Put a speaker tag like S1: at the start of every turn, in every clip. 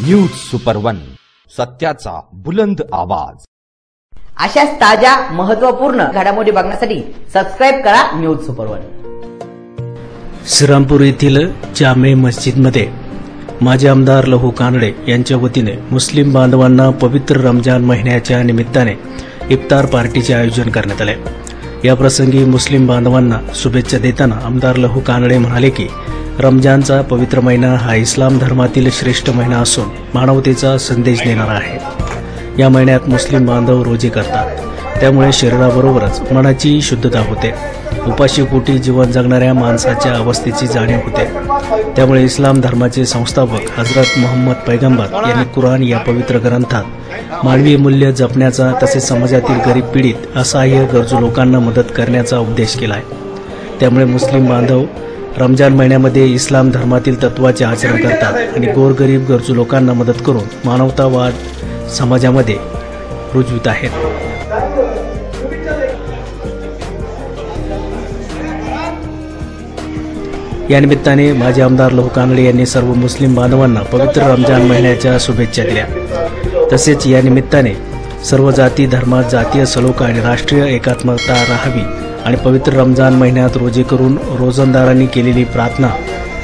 S1: News super one, सत्याचा बुलंद आवाज।
S2: अशाच ताज्या महत्त्वपूर्ण घडामोडी बघण्यासाठी सबस्क्राइब करा न्यूज सुपर वन।
S3: श्रीरामपूर येथील जामे मस्जिदमध्ये माजी आमदार लहू कानडे यांच्या वतीने मुस्लिम बांधवांना पवित्र रमजान महिन्याच्या निमित्ताने इफ्तार पार्टीचे आयोजन करण्यात आले। या प्रसंगी मुस्लिम बांधवांना शुभेच्छा देताना आमदार लहू कानडे म्हणाले की रमजानचा पवित्र महिना हा इस्लाम धर्मातील श्रेष्ठ महिना असून मानवतेचा संदेश देणारा आहे। या महिन्यात मुस्लिम बांधव रोजे करतात, त्यामुळे शरीराबरोबरच मनाची शुद्धता होते। उपाशीपोटी जीवन जगणाऱ्या माणसाच्या अवस्थेची जाणीव होते। त्यामुळे इस्लाम धर्माचे संस्थापक हजरत मोहम्मद पैगंबर यांनी कुराण या पवित्र ग्रंथात मानवी मूल्य जपण्याचा तसेच समाजातील गरीब पीडित असहाय्य गरजू लोकांना मदत करण्याचा उपदेश केला आहे। त्यामुळे मुस्लिम बांधव रमजान महिन्यामध्ये इस्लाम धर्मातील तत्वाचे आचरण करतात आणि गोरगरीब गरजू लोकांना मदत करून मानवतावाद समाजामध्ये रुजवित आहेत। या निमित्ताने माजी आमदार लहू कानडे यांनी सर्व मुस्लिम बांधवांना पवित्र रमजान महिन्याच्या शुभेच्छा दिल्या। तसेच या निमित्ताने सर्व जाती धर्मात जातीय सलोखा आणि राष्ट्रीय एकात्मता राहावी आणि पवित्र रमजान महिन्यात रोजे करून रोजंदारांनी केलेली प्रार्थना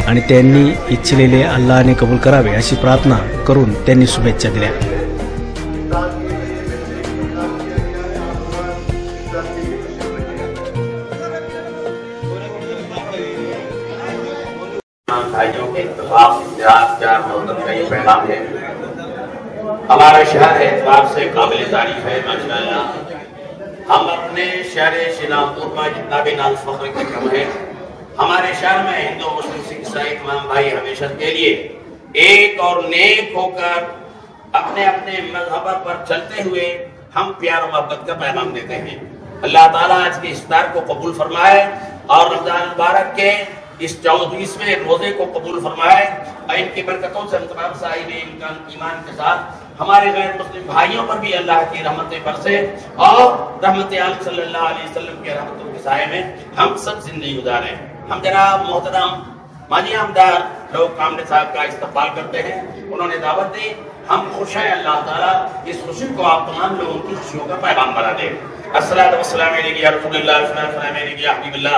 S3: आणि त्यांनी इच्छिलेले अल्लाहने कबूल करावे अशी प्रार्थना करून त्यांनी शुभेच्छा दिल्या।
S4: भाइयों के इत्तेफाक प्यार मोहब्बत का ये पैगाम है। हमारा शहर एतबार से काबिल तारीफ है माशाअल्लाह। हम अपने शहर श्रीरामपुर में जितना भी नाज फख्र की कम है, हमारे शहर में हिंदू मुस्लिम सिख ईसाई तमाम भाई हमेशा के लिए एक और नेक होकर अपने अपने मजहब पर चलते हुए हम प्यार और मोहब्बत का पैगाम देते हैं। अल्लाह ताला आज के इफ्तार को कबूल फरमाए और रमजान मुबारक के इस 24वें रोजे को कबूल फरमाए और इनकी बरकतों से हम तमाम साहिब ईमान के साथ हमारे गैर मुस्लिम भाइयों पर भी अल्लाह की रहमतें बरसे और रहमत आलम सल्लल्लाहु अलैहि वसल्लम के रहमतों के साए में हम सब जिंदगी गुजारें। हम जनाब मोहतरम माजी आमदार लहू कानडे साहब का इस्तकबाल करते हैं। उन्होंने दावत दी, हम खुश हैं, अल्लाह ताला इस खुशी को आप तमाम लोगों की खुशियों का पैगाम बना दे। अस्सलातु वस्सलाम अलैका या रसूलुल्लाह अस्सलाम अलैका या हबीबल्लाह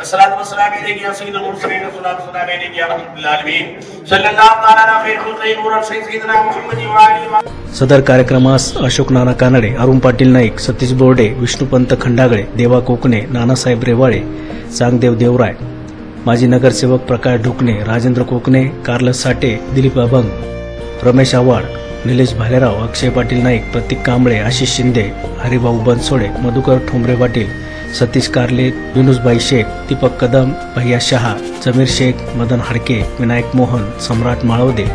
S4: अस्सलातु वस्सलाम अलैका या सय्यिदुल मुरसलीन अस्सलातु वस्सलाम अलैका या रहमतुल आलमीन सल्लल्लाहु तआला अलैहि खैर खुल्क़ि नूर सय्यिदना मुहम्मद व आलिहि।
S3: सदर कार्यक्रमास अशोक नाना कानडे, अरुण पाटील नाईक, सतीश बोर्डे, विष्णुपंत खंडागळे, देवा कोकणे, नानासाहेब रेवाळे, चांगदेव देवराय, माजी नगरसेवक प्रकाश ढुकणे, राजेंद्र कोकणे, कार्लस साठे, दिलीप अभंग, रमेश आव्हाड, निलेश भालेराव, अक्षय पाटील नाईक, प्रतीक कांबळे, आशिष शिंदे, हरिभाऊ बनसोडे, मधुकर ठोंबरे पाटील, सतीश कारले, युनुसभाई शेख, दीपक कदम, भैया शहा, जमीर शेख, मदन हाडके, विनायक मोहन, सम्राट माळवदे,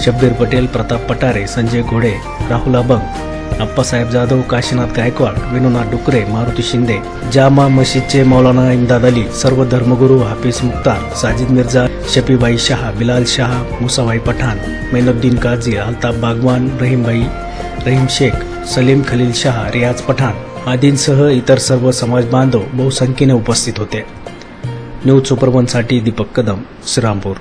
S3: शब्बीर पटेल, प्रताप पटारे, संजय घोडे, राहुल अभंग, अप्पासाहेब जाधव, काशीनाथ गायकवाड, विनोनाथ डुकरे, मारुती शिंदे, जामा मस्जिदचे मौलाना इम्दाद अली, सर्व धर्मगुरू हाफिज मुख्तार, साजिद मिर्जा, शफीभाई शाह, बिलाल शाह, मुसाभाई पठाण, मैनुद्दीन काजी, अल्ताफ बागवान, रहीम शेख, सलीम खलील शाह, रियाज पठाण आदींसह इतर सर्व समाज बांधव बहुसंख्येने उपस्थित होते। न्यूज सुपर वन साठी दीपक कदम, श्रीरामपूर।